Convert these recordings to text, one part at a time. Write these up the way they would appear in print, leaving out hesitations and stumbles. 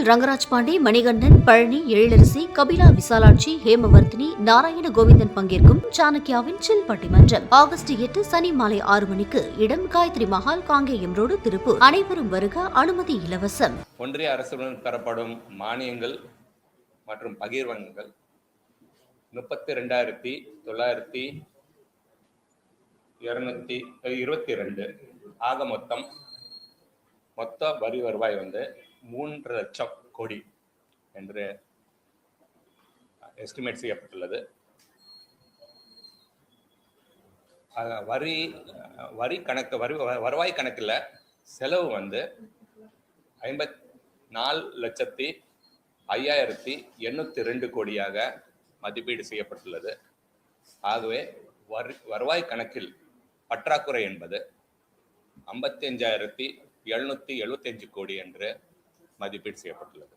ரங்கராஜ் பாண்டே, மணிகண்டன், பழனி, எழிலரசி, கபிலா விசாலாட்சி, ஹேமவர்த்தினி, நாராயண கோவிந்தன் பங்கேற்கும் சாணக்கியாவின் சில் பட்டிமன்றம் ஆகஸ்ட் 8 சனி மாலை 6 மணிக்கு. இடம் காயத்ரி மஹால், காங்கேயம் ரோடு, திருப்பூர். அனைவரும் வருக. அனுமதி இலவசம். ஒன்றிய அரசுடன் பெறப்படும் மானியங்கள் மற்றும் பகிர்வங்கள் 32,922 ஆக மொத்த வரி வருவாய் 3 லட்சம் கோடி என்று எஸ்டிமேட் செய்யப்பட்டுள்ளது. வருவாய் கணக்கில் செலவு 54,05,802 கோடியாக மதிப்பீடு செய்யப்பட்டுள்ளது. ஆகவே வருவாய் கணக்கில் பற்றாக்குறை என்பது 55,775 கோடி என்று மதிப்பீடு செய்யப்பட்டுள்ளது.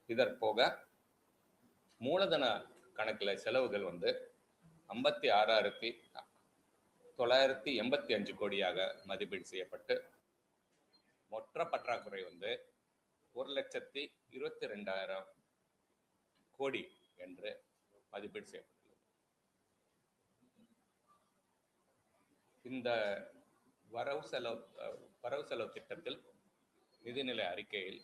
இதற்போக மூலதன கணக்கில் செலவுகள் 56,985 கோடியாக மதிப்பீடு செய்யப்பட்டு மொத்த பற்றாக்குறை 1,22,000 கோடி என்று மதிப்பீடு செய்யப்பட்டுள்ளது. இந்த வரவு செலவு திட்டத்தில் நிதிநிலை அறிக்கையில்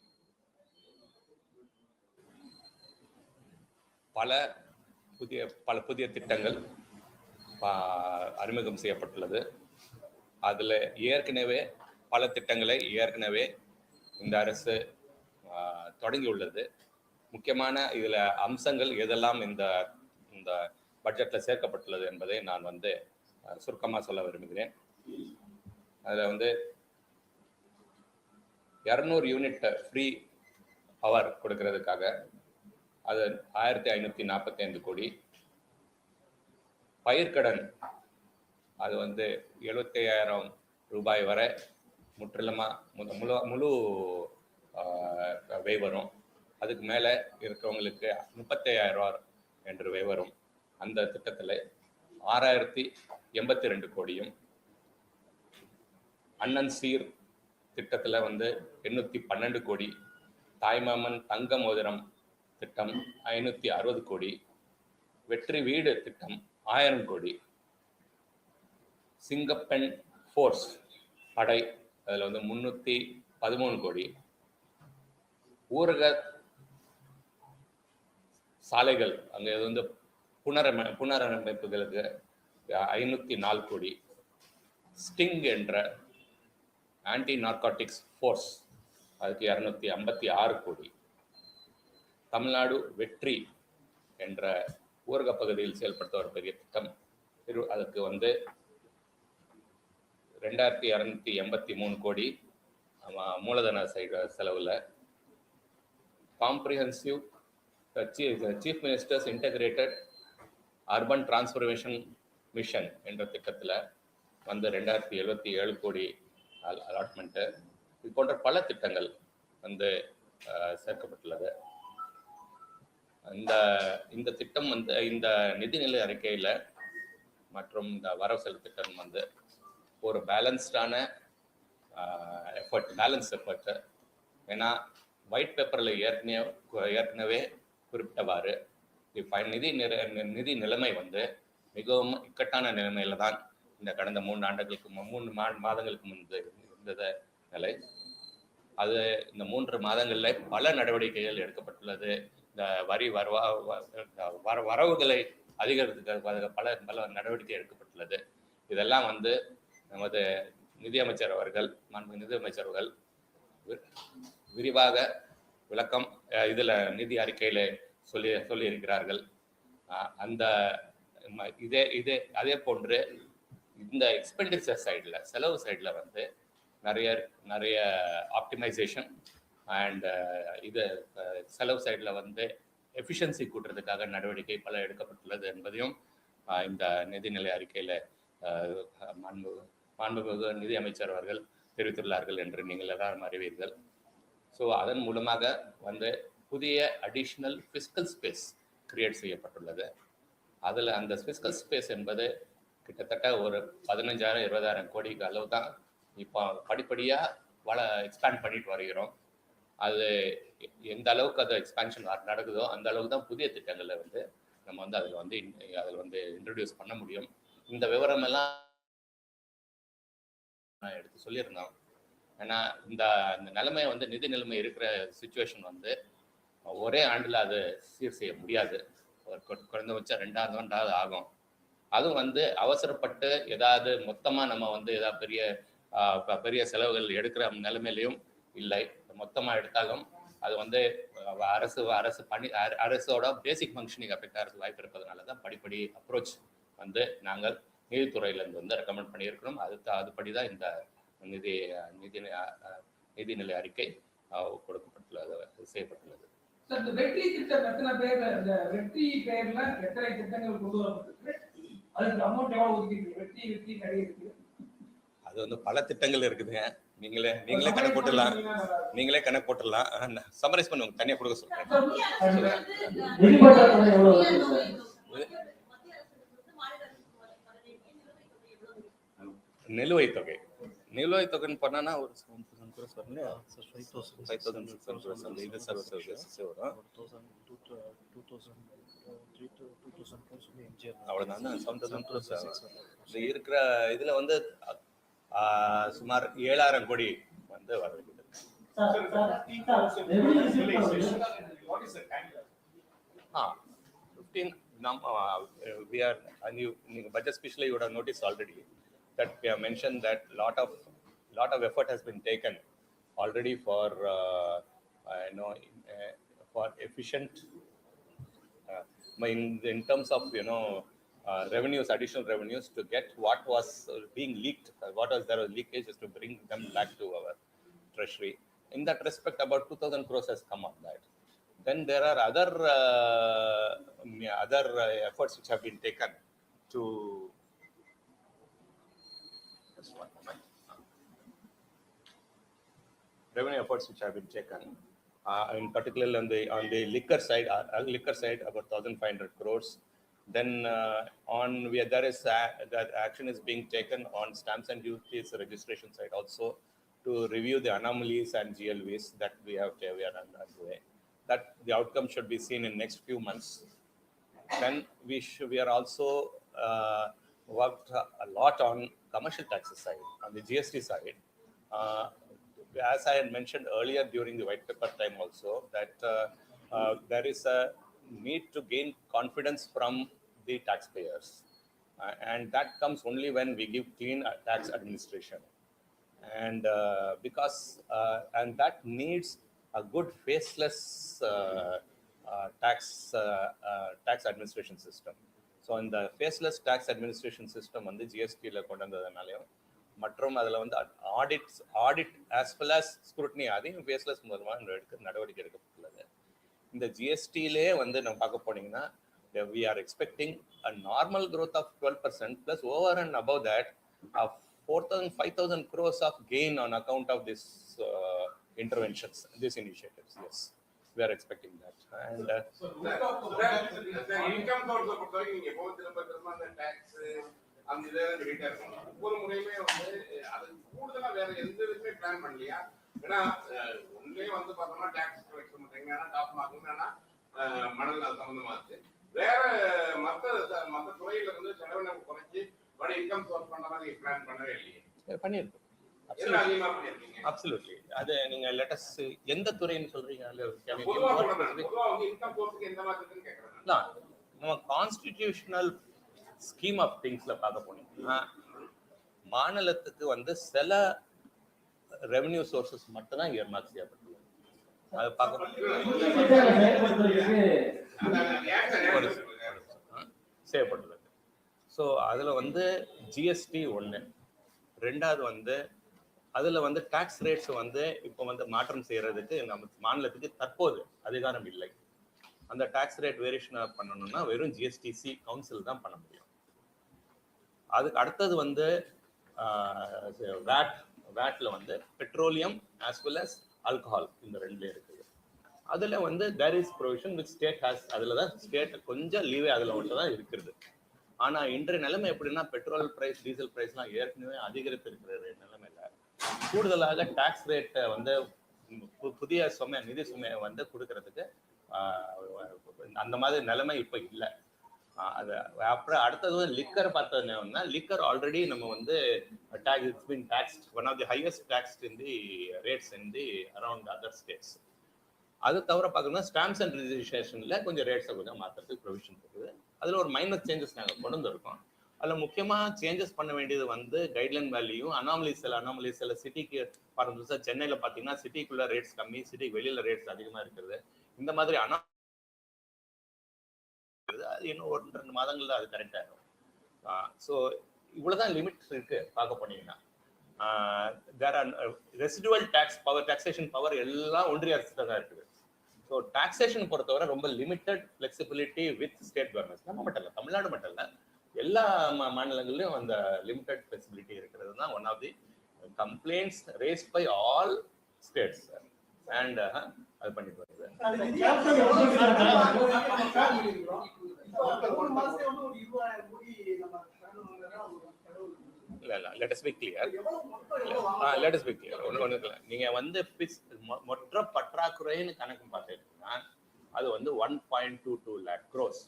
பல புதிய திட்டங்கள் அறிமுகம் செய்யப்பட்டுள்ளது. அதில் பல திட்டங்களை இந்த அரசு தொடங்கியுள்ளது. முக்கியமான இதில் அம்சங்கள் எதெல்லாம் இந்த பட்ஜெட்டில் சேர்க்கப்பட்டுள்ளது என்பதை நான் சுருக்கமாக சொல்ல விரும்புகிறேன். அதில் 200 யூனிட் ஃப்ரீ பவர் கொடுக்கறதுக்காக அது 1,545 கோடி. பயிர்க்கடன் அது 75,000 ரூபாய் வரை முழு வரும். அதுக்கு மேலே இருக்கிறவங்களுக்கு 35,000 என்று வரும். அந்த திட்டத்தில் 6,082 கோடியும், அண்ணன் சீர் திட்டத்தில் 812 கோடி, தாய்மாமன் தங்க மோதிரம் திட்டம் 560 கோடி, வெற்றி வீடு திட்டம் 1000 கோடி, சிங்கப்பெண் ஃபோர்ஸ் படை அதில் 313 கோடி, ஊரக சாலைகள் அங்கே புனரமைப்புகளுக்கு 504 கோடி, ஸ்டிங் என்ற ஆன்டி நார்காட்டிக்ஸ் ஃபோர்ஸ் அதுக்கு 256 கோடி, தமிழ்நாடு வெற்றி என்ற ஊரக பகுதியில் செயல்படுத்த ஒரு பெரிய திட்டம் அதுக்கு 2,283 கோடி மூலதன செலவில். Comprehensive chief ministers integrated urban transformation mission என்ற திட்டத்தில் 2,077 கோடி அலாட்மெண்ட்டு. இது போன்ற பல திட்டங்கள் சேர்க்கப்பட்டுள்ளது. இந்த திட்டம் இந்த நிதிநிலை அறிக்கையில் மற்றும் இந்த வரவு செலவு திட்டம் ஒரு பேலன்ஸ்டான பேலன்ஸ் எஃபர்ட். ஏன்னா ஒயிட் பேப்பரில் ஏற்கனவே குறிப்பிட்டவாறு நிதி நிலைமை மிகவும் இக்கட்டான நிலைமையில தான் இந்த கடந்த 3 மாதங்களுக்கு முன்பு இருந்தத நிலை. அது இந்த 3 மாதங்களில் பல நடவடிக்கைகள் எடுக்கப்பட்டுள்ளது. இந்த வரவுகளை அதிகரிக்கிறதுக்கு பல நடவடிக்கை எடுக்கப்பட்டுள்ளது. இதெல்லாம் நமது நிதியமைச்சர் அவர்கள் விரிவாக விளக்கம் இதில் நிதி அறிக்கையில் சொல்லியிருக்கிறார்கள். அதே போன்று இந்த எக்ஸ்பெண்டிச்சர் சைடில் செலவு சைடில் நிறைய ஆப்டிமைசேஷன் அண்ட் செலவு சைடில் எஃபிஷியன்சி கூட்டுறதுக்காக நடவடிக்கை பல எடுக்கப்பட்டுள்ளது என்பதையும் இந்த நிதிநிலை அறிக்கையில் மாண்புமிகு நிதி அமைச்சர் அவர்கள் தெரிவித்துள்ளார்கள் என்று நீங்கள் எல்லாரும் அறிவீர்கள். ஸோ அதன் மூலமாக புதிய அடிஷ்னல் ஃபிஸ்கல் ஸ்பேஸ் கிரியேட் செய்யப்பட்டுள்ளது. அதில் அந்த ஃபிஸ்கல் ஸ்பேஸ் என்பது கிட்டத்தட்ட ஒரு 15,000-20,000 கோடிக்கு அளவு தான் இப்போ படிப்படியாக எக்ஸ்பேண்ட் பண்ணிட்டு வருகிறோம். அது எந்த அளவுக்கு அது எக்ஸ்பான்ஷன் நடக்குதோ அந்த அளவுக்கு தான் புதிய திட்டங்களை வந்து நம்ம வந்து அதில் வந்து இன்ட்ரடியூஸ் பண்ண முடியும். இந்த விவரம் எல்லாம் நான் எடுத்து சொல்லியிருந்தோம். ஏன்னா இந்த நிலைமை வந்து நிதி நிலைமை இருக்கிற சுச்சுவேஷன் வந்து ஒரே ஆண்டில் அது சீர் செய்ய முடியாது. ஒரு குறைந்தபட்சம் 2 ஆண்டாவது ஆகும். அதுவும் வந்து அவசரப்பட்டு ஏதாவது மொத்தமாக நம்ம வந்து ஏதாவது பெரிய செலவுகள் எடுக்கிற நிலைமையிலையும் இல்லை. மொத்தமாக எடுத்தாலும் அது வந்து அரசோட பேசிக் ஃபங்க்ஷனிங் அஃபெக்ட் ஆகிறது வாய்ப்பு இருப்பதனால தான் படிப்படி அப்ரோச் வந்து நாங்கள் நீதித்துறையிலேருந்து வந்து ரெக்கமெண்ட் பண்ணியிருக்கிறோம். அதுபடி தான் இந்த நிதிநிலை அறிக்கை கொடுக்கப்பட்டுள்ளது, செய்யப்பட்டுள்ளது. இந்த வெற்றி திட்டம் எத்தனை பேர், இந்த வெற்றி பேர்ல எத்தனை திட்டங்கள் கொண்டு வரப்பட்டிருக்கு, அதுக்கு அமௌண்ட் எவ்வளவு ஒதுக்கிருக்கு? வெற்றி நிறைய இருக்கு, அது வந்து பல திட்டங்கள் இருக்குதுங்க. நீங்களே கணக்கு போட்டுடலாம். சம்மரைஸ் பண்ணுங்க, தனியா கொடுக்க சொல்றேன். நிலுவைத் தொகைன்னு பண்ணா ஒரு 7,000 crores வரும். 5,600 crores வந்து இது சர்வீசஸ் வரும். அவ்வளவுதான், 7,000 crores இது இருக்கிற இதுல வந்து சுமார் 7,000 கோடி வந்து வர வேண்டியது. Budget specially you would have noticed already that we have mentioned that lot of effort has been taken already for for efficient in terms of revenues, additional revenues, to get what was being leaked, there was leakages, to bring them back to our treasury. In that respect, about 2,000 crores has come on that. Then there are other efforts which have been taken to revenue efforts which have been taken, in particular on the liquor side, about 1,500 crores. Then that action is being taken on stamps and duties registration side also, to review the anomalies and GLVs that we are underway. That the outcome should be seen in next few months. Then we are also worked a lot on commercial taxes side, on the GST side. As I had mentioned earlier during the white paper time also, that there is a need to gain confidence from the taxpayers, and that comes only when we give clean tax administration, and and that needs a good faceless tax administration system. So in the faceless tax administration system வந்து GST-ல கொண்டு வந்ததுனாலையும் மற்றும் அதில் வந்து audit as well as scrutiny அதையும் faceless மூலமாக நடவடிக்கை எடுக்கப்பட்டுள்ளது. இந்த ஜிஎஸ்டியிலே வந்து நம்ம பார்க்க போனீங்கன்னா we are expecting a normal growth of 12% plus over and above that 4,000-5,000 crores of gain on account of this interventions, these initiatives. Yes, we are expecting that. And so that income source of நீங்க போதில அந்த tax அந்த இதெல்லாம் கிட்ட இருக்கும். ஒவ்வொரு முறையுமே வந்து அது கூடுதலா வேற எந்த விதமே பிளான் பண்ணலையா? ஏன்னா ஒண்ணே வந்து பார்த்தோம்னா டாக்ஸ் கலெக்ட் பண்றீங்க, டாப் மார்க்னா மணல் சம்பந்தமா இருக்கு. வேற மற்ற துறையில இருந்து செலவின குறைச்சி வட இன்கம் சோர்ஸ் பண்ற மாதிரி பிளான் பண்ணவே இல்லையே? பண்ணியிருக்கோம். Absolutely. அது நீங்க லெட்டஸ் எந்த துறைன்னு சொல்றீங்க? நம்ம கான்ஸ்டிடியூஷனல் ஸ்கீம் ஆஃப் திங்ஸ்ல பார்க்க போனீங்கன்னா மாநிலத்துக்கு வந்து சில ரெவென்யூ சோர்சஸ் மட்டும் தான் இயர்மார்க் செய்யப்பட்டுள்ளது. அது பார்க்க செய்யப்பட்டுள்ளது. ஸோ அதில் வந்து ஜிஎஸ்டி ஒன்று, ரெண்டாவது வந்து அதில் வந்து டாக்ஸ் ரேட்ஸ் வந்து இப்போ வந்து மாற்றம் செய்யறதுக்கு நம்ம மாநிலத்துக்கு தற்போது அதிகாரம் இல்லை. அந்த டாக்ஸ் ரேட் வேரியேஷன் பண்ணணும்னா வெறும் ஜிஎஸ்டிசி கவுன்சில் தான் பண்ண முடியும். அதுக்கு அடுத்தது வந்து வேட்ல வந்து petroleum as well as alcohol, இந்த ரெண்டுலேயும் இருக்குது. அதில் வந்து there is provision with state has, அதில் தான் ஸ்டேட் கொஞ்சம் லீவே அதில் மட்டும் தான் இருக்கிறது. ஆனால் இன்றைய நிலைமை எப்படின்னா பெட்ரோல் ப்ரைஸ், டீசல் ப்ரைஸ்லாம் ஏற்கனவே அதிகரித்து இருக்கிற நிலைமையில கூடுதலாக டாக்ஸ் ரேட்டை வந்து புதிய நிதி சுமையை வந்து கொடுக்கறதுக்கு அந்த மாதிரி நிலைமை இப்போ இல்லை. அது அப்புறம் அடுத்தது லிக்கர் பார்த்தோம்னா லிக்கர் ஆல்ரெடி நம்ம வந்து it's been taxed one of the highest taxed in the rates in the around other states. அது தவிர பார்க்கணும்னா ஸ்டாம்ப்ஸ் அண்ட் ரிஜிஸ்ட்ரேஷனில் கொஞ்சம் ரேட்ஸை கொஞ்சம் மாற்றுறதுக்கு ப்ரொவிஷன் இருக்குது. அதில் ஒரு மைனர் சேஞ்சஸ் நாங்கள் கொண்டு வந்திருக்கோம். அதில் முக்கியமாக சேஞ்சஸ் பண்ண வேண்டியது வந்து கைட்லைன் வேல்யூ அனாமலிஸ் சில சிட்டிக்கு ஃபார் சென்னையில் பார்த்தீங்கன்னா சிட்டிக்குள்ள ரேட்ஸ் கம்மி, சிட்டிக்கு வெளியில் ரேட்ஸ் அதிகமாக இருக்கிறது. இந்த மாதிரி அது இன்னும் 1-2 மாதங்கள்ல அது கரெக்ட் ஆகும். ஸோ இவ்வளவுதான் லிமிட்ஸ் இருக்கு பார்க்க போனீங்கன்னா. Residual tax power, taxation power எல்லாம் ஒன்றிய அரசு தான் இருக்குது. ஸோ டாக்ஸேஷன் பொறுத்தவரை ரொம்ப limited flexibility with state governments. நம்ம மட்டும் இல்லை, தமிழ்நாடு மட்டும் இல்லை, எல்லா மாநிலங்களிலும் அந்த லிமிட்டட் ஃபிளெக்சிபிலிட்டி இருக்கிறது தான் one of the complaints raised by all states. And அது பண்ணிட்டு வருது. நீங்க வந்து மொத்த பற்றாக்குறைன்னு கணக்கு பார்த்தீங்கன்னா அது வந்து 1.22 lakh crores,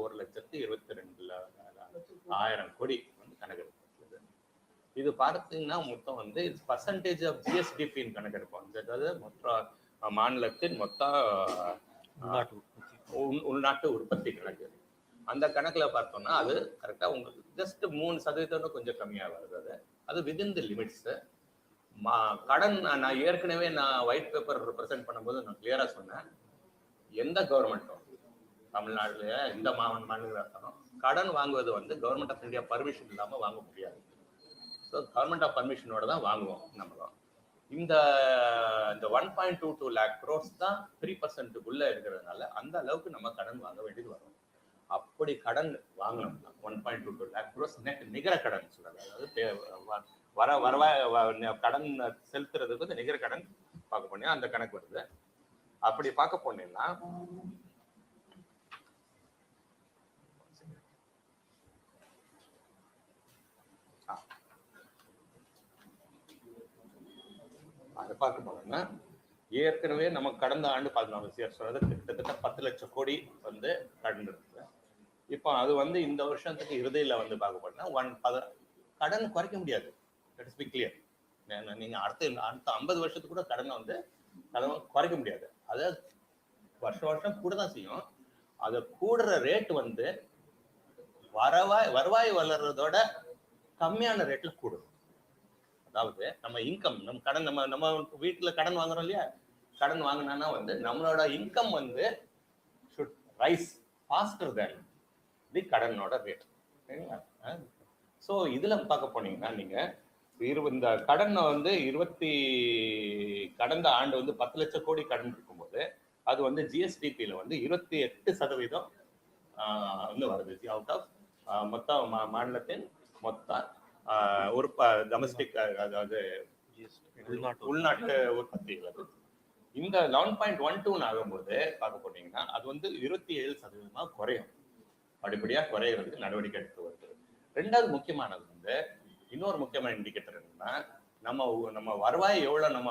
1,22,000 கோடி வந்து கணக்கு. இது பார்த்தீங்கன்னா மொத்தம் வந்து பர்சன்டேஜ் ஆஃப் ஜிஎஸ்டிபின்னு கணக்கெடுப்போம். அதாவது மொத்த மாநிலத்தின் மொத்த உள்நாட்டு உற்பத்தி கணக்கு. அந்த கணக்குல பார்த்தோம்னா அது கரெக்டா உங்களுக்கு ஜஸ்ட் 3% கொஞ்சம் கம்மியாக வருது. அது விதின் தி லிமிட்ஸ். கடன் நான் ஏற்கனவே ஒயிட் பேப்பர் ப்ரெசென்ட் பண்ணும்போது நான் கிளியரா சொன்னேன், எந்த கவர்மெண்ட்டும் தமிழ்நாடுல எந்த மாநிலம் கடன் வாங்குவது வந்து கவர்மெண்ட் ஆஃப் இந்தியா பர்மிஷன் இல்லாம வாங்க முடியாது. ஸோ கவர்மெண்ட் ஆஃப் பர்மிஷனோட தான் வாங்குவோம் நம்மளும். இந்த 1.22 lakh crores தான் 3%க்குள்ள இருக்கிறதுனால அந்த அளவுக்கு நம்ம கடன் வாங்க வேண்டியது வரும். அப்படி கடன் வாங்கணும்னா 1.22 lakh crores நிகர கடன் சொல்றாங்க. அதாவது வரவாய் கடன் செலுத்துறதுக்கு வந்து நிகர கடன் பார்க்க போனீங்க அந்த கணக்கு வருது. அப்படி பார்க்க போனீங்கன்னா அதை பார்க்க போனோம்னா ஏற்கனவே நம்ம கடந்த ஆண்டு 14 சொல்றது கிட்டத்தட்ட 10 லட்சம் கோடி வந்து கடன் இருக்குது. இப்போ அது வந்து இந்த வருஷத்துக்கு இறுதியில வந்து பார்க்க போனா கடன் குறைக்க முடியாது. Let us be clear. நீங்க அடுத்த 50 வருஷத்துக்கு கூட கடனை வந்து குறைக்க முடியாது. அதாவது வருஷம் கூட தான் செய்யும். அது கூடுற ரேட் வந்து வருவாய் வளர்றதோட கம்மியான ரேட்ல கூடும். அதாவது நம்ம இன்கம், நம்ம கடன், நம்ம வீட்டுல கடன் வாங்குறோம் இல்லையா, கடன் வாங்கினா வந்து நம்மளோட இன்கம் வந்து should rise faster than the கடனோட ரேட். சரிங்களா? ஸோ இதுல பார்க்க போனீங்கன்னா நீங்க இந்த கடனை வந்து கடந்த ஆண்டு வந்து 10 லட்சம் கோடி கடன் இருக்கும்போது அது வந்து ஜிஎஸ்டிபியில வந்து 28% வந்து வருது. அவுட் ஆஃப் மொத்த மாநிலத்தின் மொத்த ஒரு டொமஸ்டிக், அதாவது உள்நாட்டு உற்பத்தி. இந்த 11.12 ஆகும்போது பார்க்க போனீங்கன்னா அது வந்து 27% குறையும். படிப்படியா குறையிறதுக்கு நடவடிக்கை எடுத்து வருது. ரெண்டாவது முக்கியமானது வந்து இன்னொரு முக்கியமான இண்டிகேட்டர் என்னன்னா நம்ம வருவாய் எவ்வளவு, நம்ம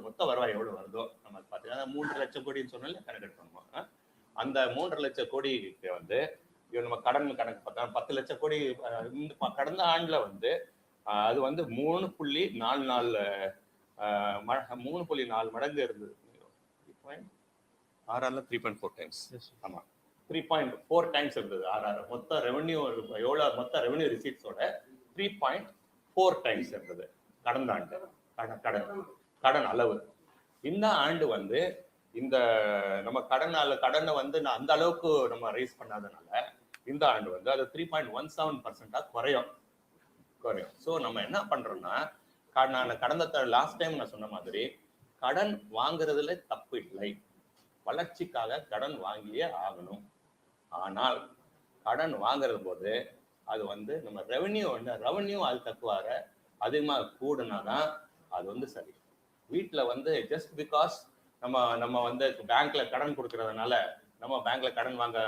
மொத்த வருவாய் எவ்வளவு வருதோ நம்ம பார்த்தீங்கன்னா 3 லட்சம் கோடின்னு சொன்னாலே கணக்கு பண்ணுவோம். அந்த 3 லட்சம் கோடிக்கு வந்து நம்ம கடன் கணக்கு பார்த்தா 10 லட்சம் கோடி கடந்த ஆண்டுல வந்து அது வந்து 3.4 மடங்கு இருந்தது. 3.4 டைம்ஸ். ஆமா, 3.4 டைம்ஸ் இருந்தது. மொத்த ரெவன்யூ எவ்வளவு, மொத்த ரெவன்யூ ரிசீட்ஸோட 3.4 டைம்ஸ் இருந்தது கடந்த ஆண்டு கடன் அளவு. இந்த ஆண்டு வந்து இந்த நம்ம கடனை வந்து அந்த அளவுக்கு நம்ம ரைஸ் பண்ணாதனால இந்த ஆண்டு வந்து அது 3.17% குறையும். ஸோ நம்ம என்ன பண்றோம்னா, நான் கடந்த லாஸ்ட் டைம் நான் சொன்ன மாதிரி கடன் வாங்குறதுல தப்பு இல்லை, வளர்ச்சிக்காக கடன் வாங்கியே ஆகணும். ஆனால் கடன் வாங்குறது போது அது வந்து நம்ம ரெவன்யூ அது தக்குவார அதிகமாக கூடுனாதான் அது வந்து சரி. வீட்டில் வந்து ஜஸ்ட் பிகாஸ் நம்ம வந்து பேங்க்ல கடன் கொடுக்கறதுனால நம்ம பேங்க்ல கடன் வாங்க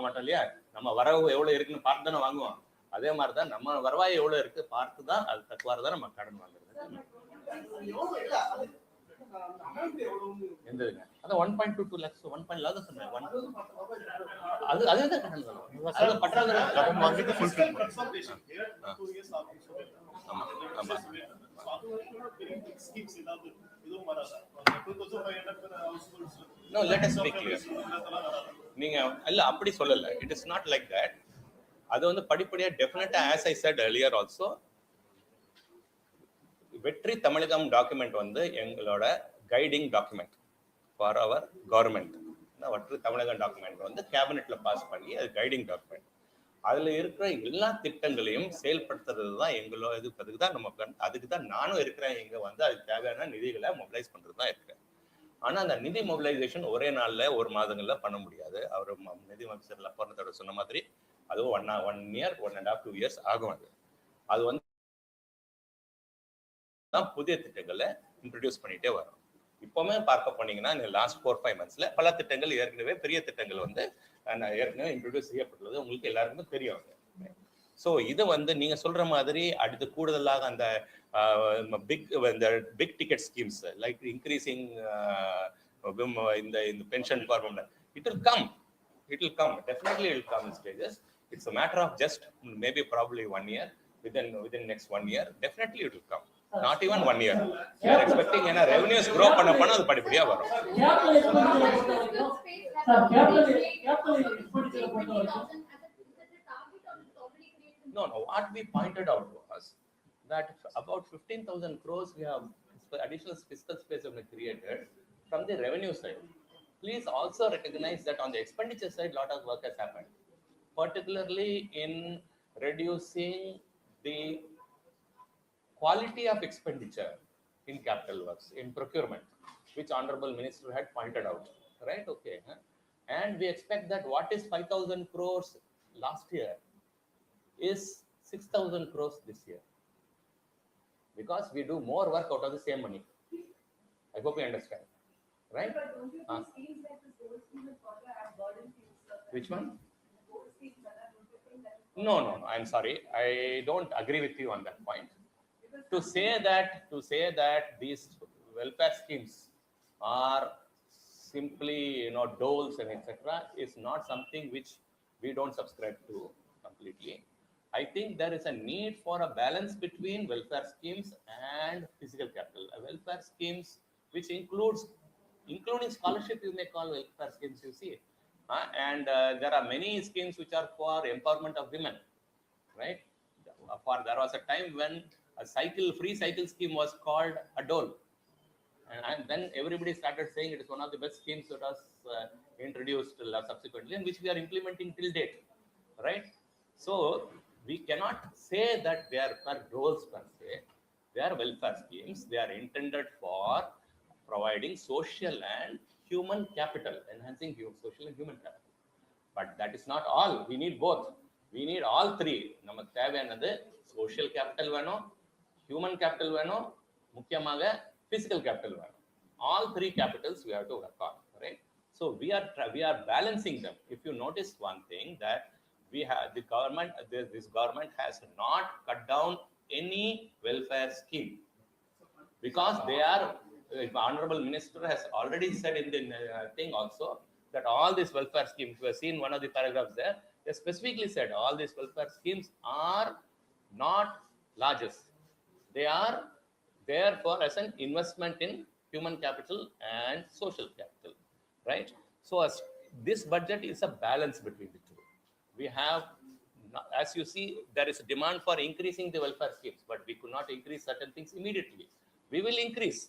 மாட்டோம் இல்லையா, நம்ம வரவு எவ்வளவு இருக்குன்னு பார்த்து தானே வாங்குவோம். அதே மாதிரிதான் நம்ம வருவாய் எவ்வளவு இருக்கு பார்த்து தான் அது தக்குவார தான் நம்ம கடன் வாங்குறது. எந்ததுங்க அதான் 1.22 lakhs 1 lakhs சொன்னேன் அது அதுதான் கட்டணும் பற்றாக்குறை கடன் வாங்கிட்டு ஃபுல்ஃபில் ஆமா ஆமா No, let us be clear. நீங்க இல்ல அப்படி சொல்லல. It is not like that. அது வந்து படிப்படியா டெஃபினட்டா as I said earlier also வெற்றி தமிழகம் டாக்குமெண்ட் வந்து எங்களோட guiding document for our government. வெற்றி தமிழகம் டாக்குமெண்ட் வந்து கேபினெட்ல பாஸ் பண்ணி அது கைடிங் டாக்குமெண்ட். அதுல இருக்கிற எல்லா திட்டங்களையும் செயல்படுத்துறது தான் எங்களோட அதுக்கு தான் நம்ம அதுக்கு தான் நானும் இருக்கிறேன். இங்க வந்து அதுக்கு தேவையான நிதிகளை மொபிலைஸ் பண்றது தான் இருக்கிறேன். ஆனா அந்த நிதி மொபிலைசேஷன் ஒரே நாள்ல ஒரு மாதங்கள்ல பண்ண முடியாது. அவர் நிதி அமைச்சர்ல போனதோட சொன்ன மாதிரி அதுவும் 1 year 1.5 2 years ஆகும். அது வந்து புதிய திட்டங்களை இன்ட்ரடியூஸ் பண்ணிட்டே வரும். இப்பவுமே பார்க்க போனீங்கன்னா இந்த லாஸ்ட் 4-5 monthsல பல திட்டங்கள் ஏற்கனவே பெரிய திட்டங்கள் வந்து ஏற்கனவே இன்ட்ரடியூஸ் செய்யப்பட்டுள்ளது உங்களுக்கு எல்லாருக்குமே தெரியும். ஸோ இது வந்து நீங்க சொல்ற மாதிரி அடுத்து கூடுதலாக அந்த big ticket schemes like increasing இந்த pension form it will come definitely it will come in stages. It's a matter of just maybe probably 1 year within next 1 year definitely it will come. Not even 1 year. We are expecting ஏன்னா revenues grow பண்ண அது படிப்படியா வரும். No, what we pointed out was that about 15,000 crores we have additional fiscal space have been created from the revenue side. Please also recognize that on the expenditure side, lot of work has happened, particularly in reducing the quality of expenditure in capital works, in procurement, which Honorable Minister had pointed out, right? Okay. And we expect that what is 5,000 crores last year is 6,000 crores this year. Because we do more work out of the same money. I hope you understand. Right? But don't you think schemes like this gold scheme and further have burden to Which one? Gold scheme, don't you think that? No, I'm sorry. I don't agree with you on that point. To say that these welfare schemes are simply, doles and etc. is not something which we don't subscribe to completely. I think there is a need for a balance between welfare schemes and physical capital. Welfare schemes which including scholarship, you may call welfare schemes, you see. And there are many schemes which are for empowerment of women, right? There was a time when a free cycle scheme was called a dole. And then everybody started saying it is one of the best schemes that was introduced subsequently and which we are implementing till date, right? So we cannot say that they are per doles per se. They are welfare schemes. They are intended for providing social and human capital, enhancing social and human capital. But that is not all. We need both. We need all three. நமக்கு தேவையானது social capital வேணும், human capital வேணும், முக்கியமாக physical capital வேணும். All three capitals we have to work on, right? So we are balancing them. If you notice one thing that we have this government has not cut down any welfare scheme because they are Honorable Minister has already said in the thing also that all these welfare schemes, we have seen one of the paragraphs there, they specifically said all these welfare schemes are not largest. They are there for as an investment in human capital and social capital, right? So this budget is a balance between the two. We have, as you see, there is a demand for increasing the welfare schemes, but we could not increase certain things immediately. We will increase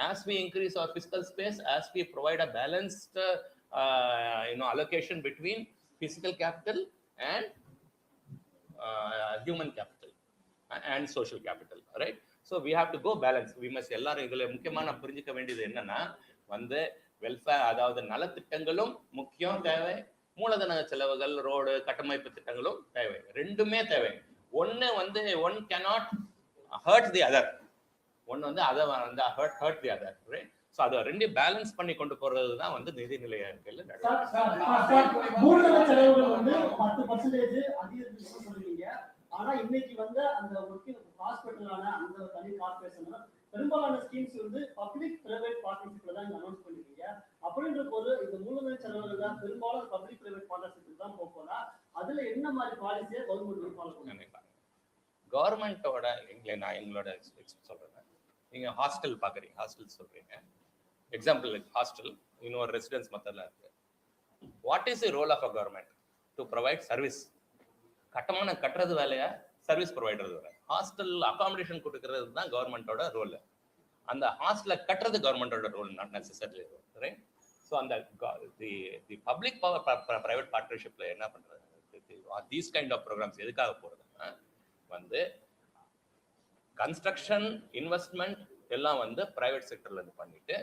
as we increase our fiscal space, as we provide a balanced allocation between physical capital and human capital and social capital, right? So we have to go balance. We must எல்லாரும் இதுல முக்கியமா நான் புரிஞ்சுக்க வேண்டியது என்னன்னா வந்து welfare அதாவது நலத்திட்டங்களும் முக்கியம் தேவை, மூலதன செலவுகள் ரோடு கட்டமைப்பு திட்டங்களும் தேவை, ரெண்டுமே தேவை. One cannot hurt the other. ஒன்னு வந்து அதை வந்து hurt the other, right? So அதை ரெண்டையும் பேலன்ஸ் பண்ணி கொண்டு போறது தான் வந்து நிதிநிலை அறிக்கையில் மூலதன செலவுகள் வந்து 10% அதிகரிச்சு சொல்றீங்க. ஆனா இன்னைக்கு வந்து அந்த ஹாஸ்பிட்டலான அந்த தனி கார்பரேஷன் பெரும்பாலான ஸ்கீம்ஸ் வந்து பப்ளிக் பிரைவேட் பார்ட்னர்ஷிப்ல தான் அனௌன்ஸ் பண்ணிருக்கீங்க. அப்படின்ற போது இந்த மூலதன செலவுகள் தான் பெரும்பாலும் பப்ளிக் பிரைவேட் பார்ட்னர்ஷிப் தான் போகா. அதுல என்ன மாதிரி பாலிசியை கவர்மெண்ட் ஃபாலோ பண்ணுங்க? கவர்மெண்டோட நான் எங்களோட சொல்றேன். நீங்க ஹாஸ்டல் பாக்குறீங்க, ஹாஸ்டல் சொல்றீங்க. எக்ஸாம்பிள் ஹாஸ்டல் இன்னொரு ரெசிடென்ஸ் மெத்தட்ல இருக்கு. What is the role of a government? To provide service. கட்டுறது வேலையா, சர்வீஸ் ப்ரொவைடர் வேலை. ஹாஸ்டல் அகாமடேஷன் கொடுக்கறது தான் கவர்மெண்டோட ரோல். அந்த ஹாஸ்டலை கட்டுறது கவர்மெண்டோட role, not necessarily role, right? So அந்த தி பப்ளிக் பவர் பிரைவேட் பார்ட்னர்ஷிப்ல என்ன பண்றது, தீஸ் கைண்ட் ஆஃப் ப்ரோக்ராம்ஸ் எதுக்காக போறதுன்னா வந்து கன்ஸ்ட்ரக்ஷன் இன்வெஸ்ட்மெண்ட் எல்லாம் வந்து பிரைவேட் செக்டர்ல இருந்து பண்ணிட்டு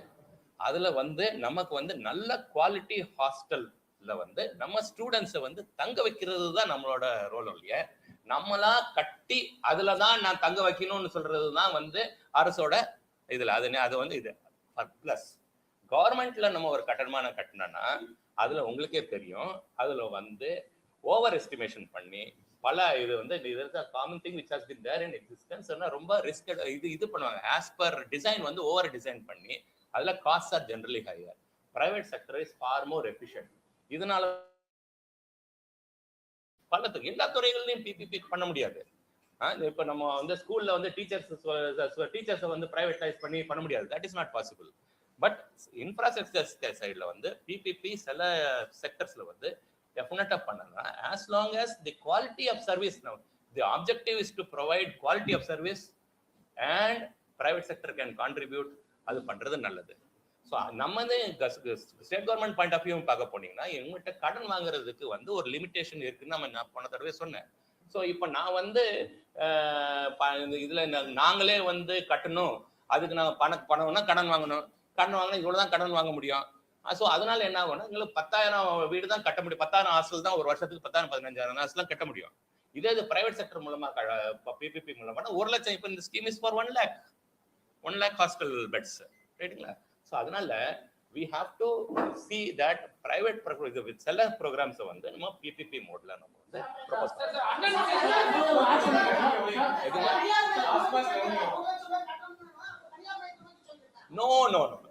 அதுல வந்து நமக்கு வந்து நல்ல குவாலிட்டி ஹாஸ்டல்ல வந்து நம்ம ஸ்டூடெண்ட்ஸை வந்து தங்க வைக்கிறது தான் நம்மளோட ரோல் இல்லையா. நம்மளா கட்டி அதுலதான் நான் தங்க வைக்கணும்னு சொல்றது தான் வந்து அரசோட இதுல. அது வந்து இது பிளஸ் கவர்மெண்ட்ல நம்ம ஒரு கட்டணமான கட்டினோம்னா அதுல உங்களுக்கே தெரியும், அதுல வந்து ஓவர் எஸ்டிமேஷன் பண்ணி பல இது வந்து இது common thing which has been there in existence. ரொம்ப ரிஸ்க் இது பண்ணுவாங்க. ஆஸ் பர் டிசைன் வந்து ஓவர் டிசைன் பண்ணி அதுல cost are generally higher. Private sector is far more efficient. இதனால பலத்துக்கு எல்லா துறைகள்லையும் பிபிபி பண்ண முடியாது. இப்ப நம்ம வந்து ஸ்கூல்ல வந்து டீச்சர்ஸ் வந்து பிரைவேட்டைஸ் பண்ண முடியாது. That is not possible. But infrastructure சைட்ல வந்து பிபிபி சில செக்டர்ஸ்ல வந்து டெஃபினட்டா பண்ணலாம். as long as the quality of service, now the objective is to provide quality of service and private sector can contribute. அது பண்றது நல்லது. ஸோ நம்ம வந்து state government point of view பார்க்க போனீங்கன்னா எங்ககிட்ட கடன் வாங்குறதுக்கு வந்து ஒரு லிமிடேஷன் இருக்குன்னு நான் போன தடவை சொன்னேன். ஸோ இப்போ நான் வந்து இதுல நாங்களே வந்து கட்டணும், அதுக்கு நாங்கள் பணம்னா கடன் வாங்கணும். கடன் வாங்கினா இவ்வளவுதான் கடன் வாங்க முடியும். ஸோ அதனால என்ன ஆகும்னா எங்களுக்கு 10,000 வீடு தான் கட்ட முடியும். 10,000 ஹாஸ்டல் தான் ஒரு வருஷத்துக்கு 10,000 15,000 ஹாஸ்டல் கட்ட முடியும். இதே இது பிரைவேட் செக்டர் மூலமா பிபிபி மூலமா 1 லட்சம். இப்போ இந்த scheme is for 1 lakh hostel beds, ரைட்டுங்களா? ஸோ அதனால we have to see that private with சில ப்ரோக்ராம்ஸை வந்து நம்ம பிபிபி மோட்ல நம்ம வந்து propose No.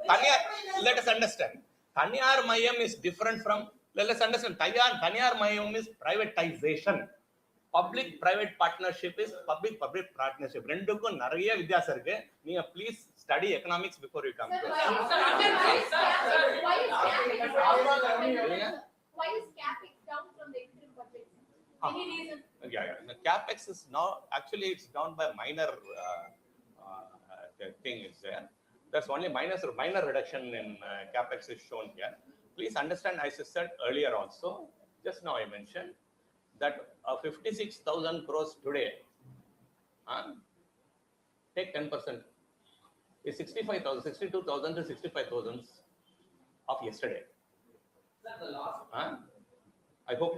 Tanyar, let us understand. Tanyar Mayam is different from, let us understand, Tanyar Mayam is privatization. Public-private partnership is public-public partnership. ரெண்டுக்கும் நிறைய வித்தியாசம் இருக்கு. நீங்க please study economics before you come to it. Why is CapEx down from the interim budget? Any reason? Yeah. The CapEx is now, actually it's down by minor thing is there. There's only minor reduction in capex is shown here. Please understand, as I said earlier also, just now I mentioned that 56,000 crores today, take 10%, is 62,000 to 65,000 of yesterday. I hope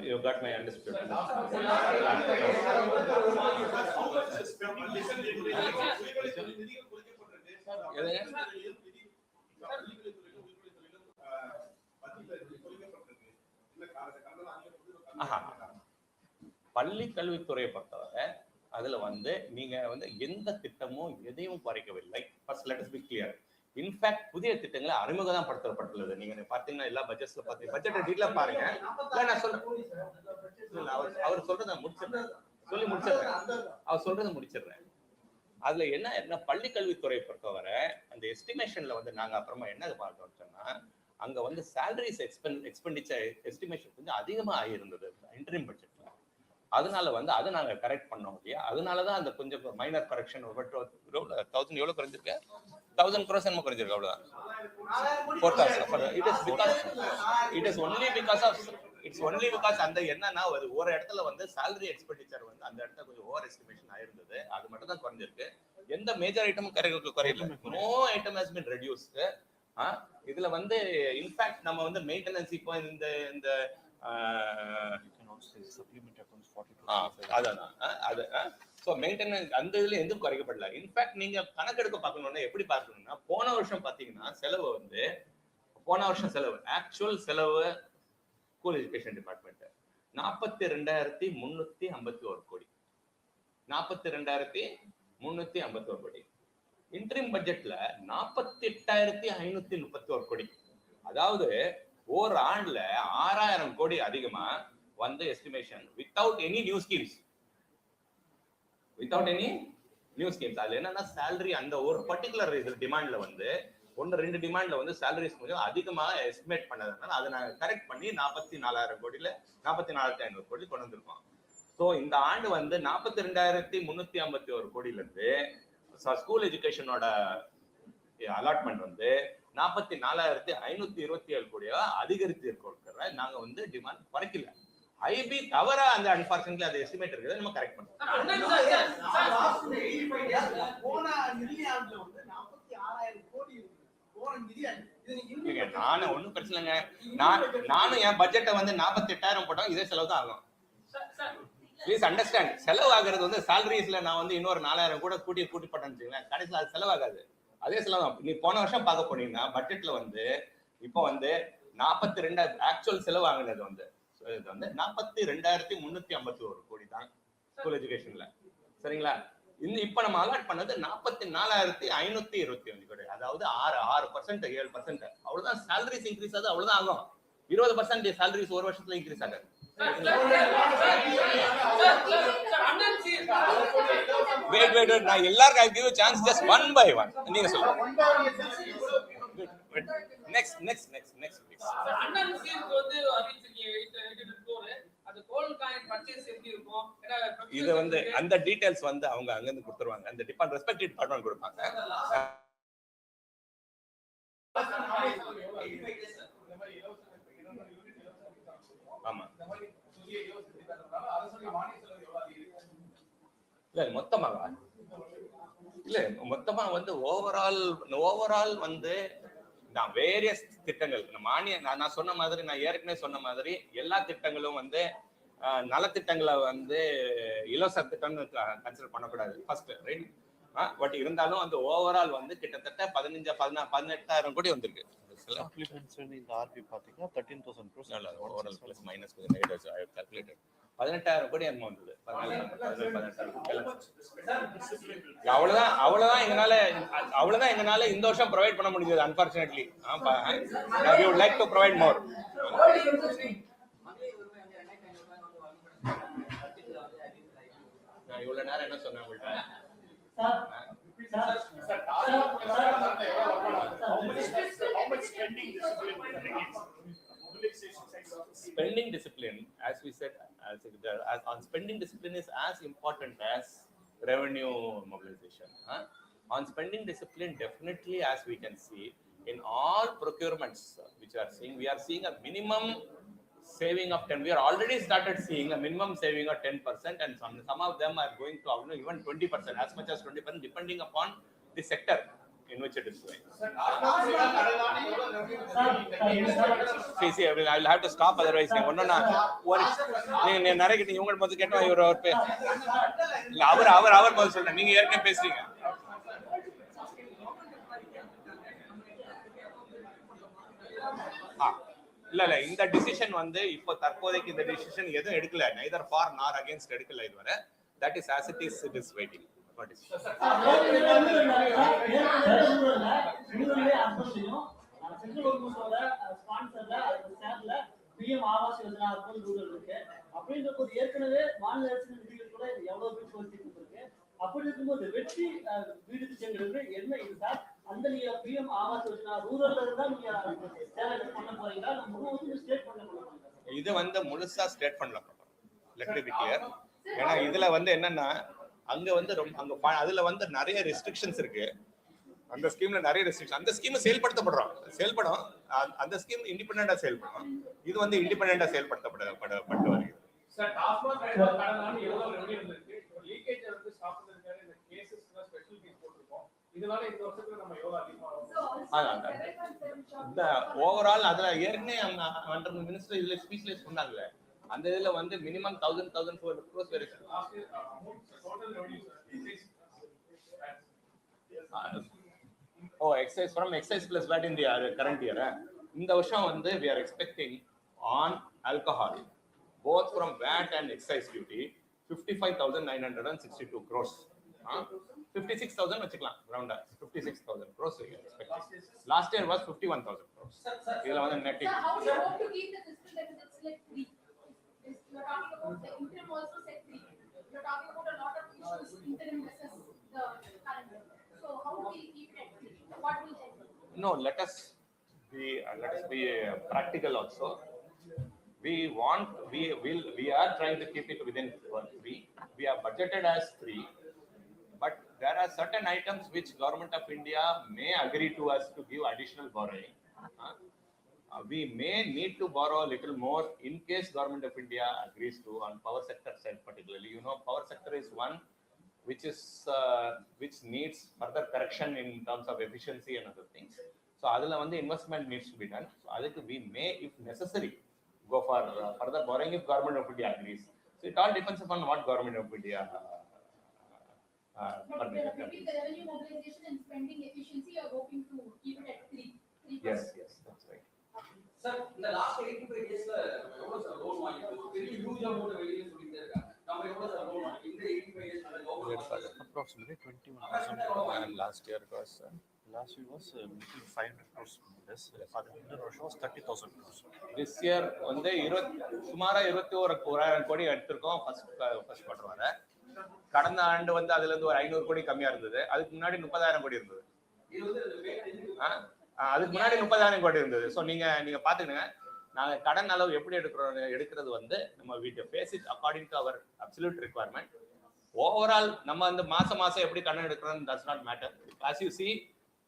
you got my understanding. பள்ளி கல்வித்துறையை பொறுத்தவரை அதுல வந்து நீங்க வந்து எந்த திட்டமும் எதையும் குறைக்கவில்லை. First let us be clear. In fact புதிய திட்டங்களை அறிமுகம் தான் படுத்தப்பட்டுள்ளது. நீங்க பாத்தீங்கன்னா எல்லா பட்ஜெட்ஸ்ல பாத்தீங்க, பட்ஜெட் டீட்டெயிலா பாருங்க. நான் சொல்றேன், அவர் சொல்றதை முடிச்சிடுறேன், அவர் சொல்றதை முடிச்சிடுறேன். அதுல என்ன பள்ளி கல்வித்துறை பொறுத்தவரை அந்த எஸ்டிமேஷன்ல வந்து நாங்க அப்புறமா என்ன பார்த்தோம் சொன்னா, அங்க வந்து சாலரிஸ் எக்ஸ்பெண்டிச்சர் எஸ்டிமேஷன் கொஞ்சம் அதிகமா ஆகியிருந்தது இன்டரிம் பட்ஜெட்ல. அதனால வந்து அதை நாங்க கரெக்ட் பண்ணோம் இல்லையா. அதனாலதான் அந்த கொஞ்சம் மைனர் கரெக்ஷன் 1000 எவ்வளவு குறைஞ்சிருக்கு, 1000 crores என்னமோ குறைஞ்சிருக்கு, அவ்வளவுதான். இட்ஸ் ஒன்லி பிகாஸ் அந்த என்னன்னா ஒரு இடத்துல வந்து salary எக்ஸ்பெண்டிச்சர் வந்து அந்த இடத்துல கொஞ்சம் ஓவர் எஸ்டிமேஷன் ஆயிருந்தது. அது மட்டும் தான் குறைஞ்சிருக்கு. எந்த மேஜர் ஐட்டமும் குறையல. No item has been reduced. இதுல வந்து இன்ஃபேக்ட் நம்ம வந்து மெயின்டெனன்ஸ் இப்போ இந்த அந்த இதுல எதுவும் குறைக்கப்படல. இன்ஃபேக்ட் நீங்க கணக்கெடுக்க பார்க்கணும்னா எப்படி பார்க்கணும்னா, போன வருஷம் பாத்தீங்கன்னா செலவு வந்து ஆக்சுவல் செலவு ஸ்கூல் எஜுகேஷன் டிபார்ட்மெண்ட் 42,351 கோடி. 42,351 கோடி. இன்ட்ரீம் பட்ஜெட்ல 48,531 கோடி, அதாவது ஒரு ஆண்டுல 6,000 கோடி அதிகமா வந்து estimation without any new schemes. அதுல என்னன்னா சேலரி அந்த ஒரு பர்டிகுலர் டிமாண்ட்ல வந்து 1-2 டிமாண்ட்ல வந்து சேலரிஸ் கொஞ்சம் அதிகமா எஸ்டிமேட் பண்ணதுனால அதை நாங்க கரெக்ட் பண்ணி 44,000 கோடியில 44,500 கோடி கொண்டு வந்திருக்கோம். ஸோ இந்த ஆண்டு வந்து 42,351 கோடியில இருந்து ஸ்கூல் எஜுகேஷனோட அலாட்மெண்ட் வந்து 44,527 கோடியா அதிகரித்து இருக்கிற நாங்க வந்து டிமாண்ட் குறைக்கல. ஐபி தவிர அந்த அன்பார்ச்சுனேட்லி அது எஸ்டிமேட் இருக்குது, நம்ம கரெக்ட் பண்றோம். போன நிதியாண்டுல வந்து 46,000 கோடி நானும் ஒன்னும் பிரச்சனை இல்லைங்க. நானும் என் பட்ஜெட்டை வந்து 48,000 போட்டோம், இதே செலவு தான் ஆகும். Please understand. செலவு ஆகுறது வந்து சேலரிஸ்ல நான் வந்து இன்னொரு 4,000 கூட கூட்டி போட்டேன்னு வச்சுக்கோங்களேன், கடைசியில் அது செலவாகாது, அதே செலவு. நீ போன வருஷம் பார்க்க போனீங்கன்னா பட்ஜெட்ல வந்து இப்போ வந்து 42 ஆக்சுவல் செலவு ஆகுனது வந்து 42,351 கோடி தான் ஸ்கூல் எஜுகேஷன்ல. சரிங்களா? இப்ப நம்ம அலாட் பண்ணது 44,525 கோடி, அதாவது 6% 7%. அவ்வளவுதான் சேலரிஸ் இன்க்ரீஸ் ஆகுது, அவ்வளவுதான் ஆகும். 20% சேலரிஸ் ஒரு வருஷத்துல இன்க்ரீஸ் ஆகுது. Wait, நான் எல்லாருக்கும் I give you chance just one by one. நீங்க சொல்லுங்க. Next please. அண்ணன் சீருக்கு வந்து அது கோல்ட் காயின் பர்ச்சேஸ் எப்படி இருக்கும்? இது வந்து அந்த டீடைல்ஸ் வந்து அவங்க அங்க இருந்து கொடுத்துருவாங்க, அந்த ரெஸ்பெக்டிவ் டிபார்ட்மென்ட் கொடுப்பாங்க. ஆமா, இல்ல மொத்தமா வந்து ஓவரால் வந்து நான் வேரியஸ் திட்டங்கள் நான் சொன்ன மாதிரி, நான் ஏற்கனவே சொன்ன மாதிரி எல்லா திட்டங்களும் வந்து நலத்திட்டங்களை வந்து இலவச திட்டம்னு கன்சிடர் பண்ணக்கூடாது ஃபர்ஸ்ட், ரைட்? பட் இருந்தாலும் அந்த ஓவரால் வந்து கிட்டத்தட்ட 18,000 கோடி வந்திருக்கு. இந்த ஆர்பி பாத்தீங்கன்னா 13,000 crores. Overall plus minus negatives I have calculated 18,000 கோடி என்னமோ வந்தது. 18,000 அவ்வளவுதான் எங்களால இந்த வருஷம் ப்ரொவைட் பண்ண முடிஞ்சது. Unfortunately we would like to provide more. நான் இவ்வளவு நேரம் என்ன சொன்னேன் உங்கள்ட்ட? Spending discipline, as we said, on spending discipline is as important as revenue mobilization. On spending discipline, definitely, as we can see in all procurements which we are seeing a minimum saving of 10. We are already started seeing a minimum saving of 10%, and some of them are going to even 20%, as much as 20%, depending upon the sector in which it is going. See, I will have to stop, otherwise நீங்க நிறைய இவங்க முதல்ல கேட்டோம், இவர் அவர் முதல்ல சொல்றேன், நீங்க ஏற்கனவே பேசுறீங்க. இல்ல இந்த டிசிஷன் வந்து இப்போ தற்போதைக்கு இந்த டிசிஷன் எதுவும் எடுக்கல, நைதர் ஃபார் நார் அகைன்ஸ்ட் எடுக்கல இதுவரை. That is as it is waiting. PM Awas Yojana இருக்கு அப்படின்ற போது ஏற்கனவே மாநில அரசு நிதிகள் கூட எவ்வளவு பேர் யோசிச்சுட்டு இருக்கு. அப்படி இருக்கும்போது வெற்றி வீடு திட்டங்களுக்கு என்ன இது சார்? அந்த நீங்க பிஎம் ஆவாஸ் யோஜனா ரூரல்ல இருந்தா நீங்க சேலஞ்ச் பண்ண போறீங்களா? முழுவதும் ஸ்டேட் பண்ண போறீங்களா? இது வந்து முழுசா ஸ்டேட் பண்ணல. Let me be clear. ஏன்னா இதுல வந்து என்னன்னா அங்க வந்து அங்க அதுல வந்து நிறைய ரெஸ்ட்ரிக்ஷன்ஸ் இருக்கு. அந்த ஸ்கீம்ல நிறைய ரெஸ்ட்ரிக்ஷன். அந்த ஸ்கீம் செயல்படும். அந்த ஸ்கீம் இண்டிபெண்டண்டா செயல்படும். இது வந்து இண்டிபெண்டண்டா செயல்படுத்தப்பட்டு வருகிறது. சார், டாஸ்மாக் கடந்த ஆண்டு எவ்வளவு ரெவென்யூ இருந்திருக்கு? லீக்கேஜ் வந்து ஸ்டாப் பண்ணிருக்காரு. இந்த கேसेसல ஸ்பெஷல் கேஸ் போட்டுருக்கோம். இதனால இந்த வருஷத்துல நம்ம எவ்வளவு அதிகமா இந்த ஓவரால் அதுல ஏற்கனவே அண்டர் மினிஸ்டர் இதுல ஸ்பீச்ல சொன்னாங்க. அந்த இதுல வந்து மினிமம் 1,400 crores வரை excise from excise plus VAT in the current year. இந்த வருஷம் வந்து we are expecting on alcohol both from VAT and excise duty 55,962 crores. 56,000 வச்சுக்கலாம் ரவுண்டா 56,000 crores we are expecting. Last year was 51,000 crores. இதுல வந்து net Sir, how do you hope to keep the fiscal deficit like 3? You're talking about the interim also said 3. You're talking about a lot of issues interim versus the current year. So how do we keep it at 3? What will help? No, let us be practical also. We are trying to keep it within 3. We are budgeted as 3, but there are certain items which Government of India may agree to us to give additional borrowing. We may need to borrow a little more in case Government of India agrees to, on power sector side particularly. You know, power sector is one which needs further correction in terms of efficiency and other things. So adula வந்து investment needs to be done. So adukku we may, if necessary, go for further borrowing if Government of India agrees. So it all depends upon what Government of India But between the revenue mobilization and spending efficiency, you're hoping to keep it at 3. Yes, that's right. Sir இந்த last 85 டேஸ்ல எவ்வளவு sir loan வாங்கிட்டு பெரிய huge amount வெளியில சொல்லிட்டே இருக்காங்க. நம்ம எவ்வளவு சார் லோன் வாங்கி இந்த 85 டேஸ்ல Approximately 21,000. And last year it was Last year was 500 crores less. For the winter version was 30,000 crores. this year வந்து சுமாரா 21,000 கோடி எடுத்திருக்கோம் ஃபர்ஸ்ட் குவார்டர் வரை. கடந்த ஆண்டு வந்து அதுல இருந்து ஒரு 500 கோடி கம்மியா இருந்தது. அதுக்கு முன்னாடி 30,000 கோடி இருந்தது. அதுக்கு முன்னாடி 30,000 கோடி இருந்தது. ஸோ நீங்க பாத்துக்கங்க, நாங்க கடன் அளவு எப்படி எடுக்கிறது வந்து நம்ம வீட்டு phase it according to our absolute requirement. Overall நம்ம வந்து மாசம் எப்படி கடன் எடுக்கிறோம் does not matter. As you see,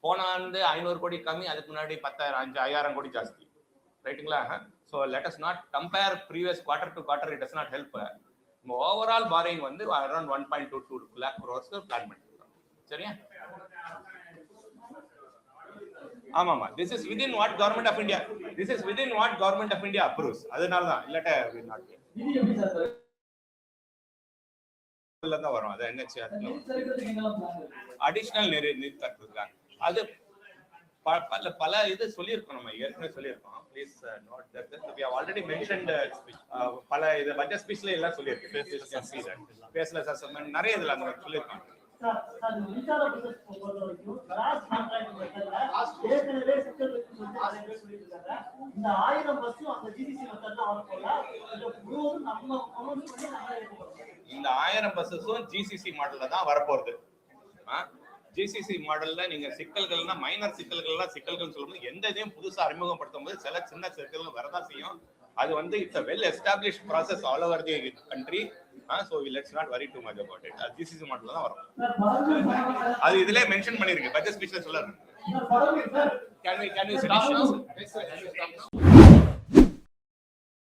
போன ஆண்டு 500 கோடி கம்மி, அதுக்கு முன்னாடி 10,000 கோடி ஜாஸ்தி, ரைட்டுங்களா? So let us not compare previous quarter to quarter, it does not help. நம்ம ஓவரால் பாரோயிங் வந்து அரௌண்ட் 1.22 lakh crores பிளான் பண்ணிருக்கோம். சரியா? ஆமாமா, this is within what Government of India approves. அதனால தான் இல்லாட்ட நிதி எப்படி சார் தான் வரும். அது என்ன நிதி சரிக்கிறதுக்கு என்னெல்லாம் பிளான் இருக்கு? அடிஷனல் நிதி தருவாங்க. அது பல இது சொல்லியிருக்கோம், நம்ம ஏற்கனவே சொல்லியிருக்கோம். Please note that we have already mentioned பல இது பட்ஜெட் ஸ்பீச்ல எல்லாம் சொல்லியிருக்கோம். ஃபேஸ்லெஸ் அசஸ்மென்ட் நிறைய இதுல அந்த சொல்லியிருக்கோம். சார் மின்சார பிசினஸ் பொறுத்த வரைக்கும் கிராஸ் கான்ட்ராக்ட் மெத்தட்ல ஏற்கனவே சிக்கல் இருக்குன்னு சொல்லி நிறைய பேர் சொல்லிட்டு இருக்காங்க. இந்த 1000 பஸ்ஸும் அந்த ஜிடிசி மெத்தட்ல வரப்போல இது முழுவதும் நம்ம அனௌன்ஸ் பண்ணி நம்ம எடுக்கணும். இந்த 1000 பஸ்ஸஸும் ஜிசிசி மாடல்ல தான் வரப்போகுது. ஜிசிசி மாடல்ல நீங்க சிக்கல்கள்னா மைனர் சிக்கல்கள் சொல்லும்போது எந்த இதையும் புதுசா அறிமுகப்படுத்தும் போது சில சின்ன சிக்கல்கள் வரதான் செய்யும். அது வந்து it's a well established process all over the country. So let's not worry too much about it. GCC மாடல்ல தான் வரும். அது இதுலயே மென்ஷன் பண்ணிருக்கு, பட்ஜெட் ஸ்பீச்ல சொல்றாரு. Can we stop now?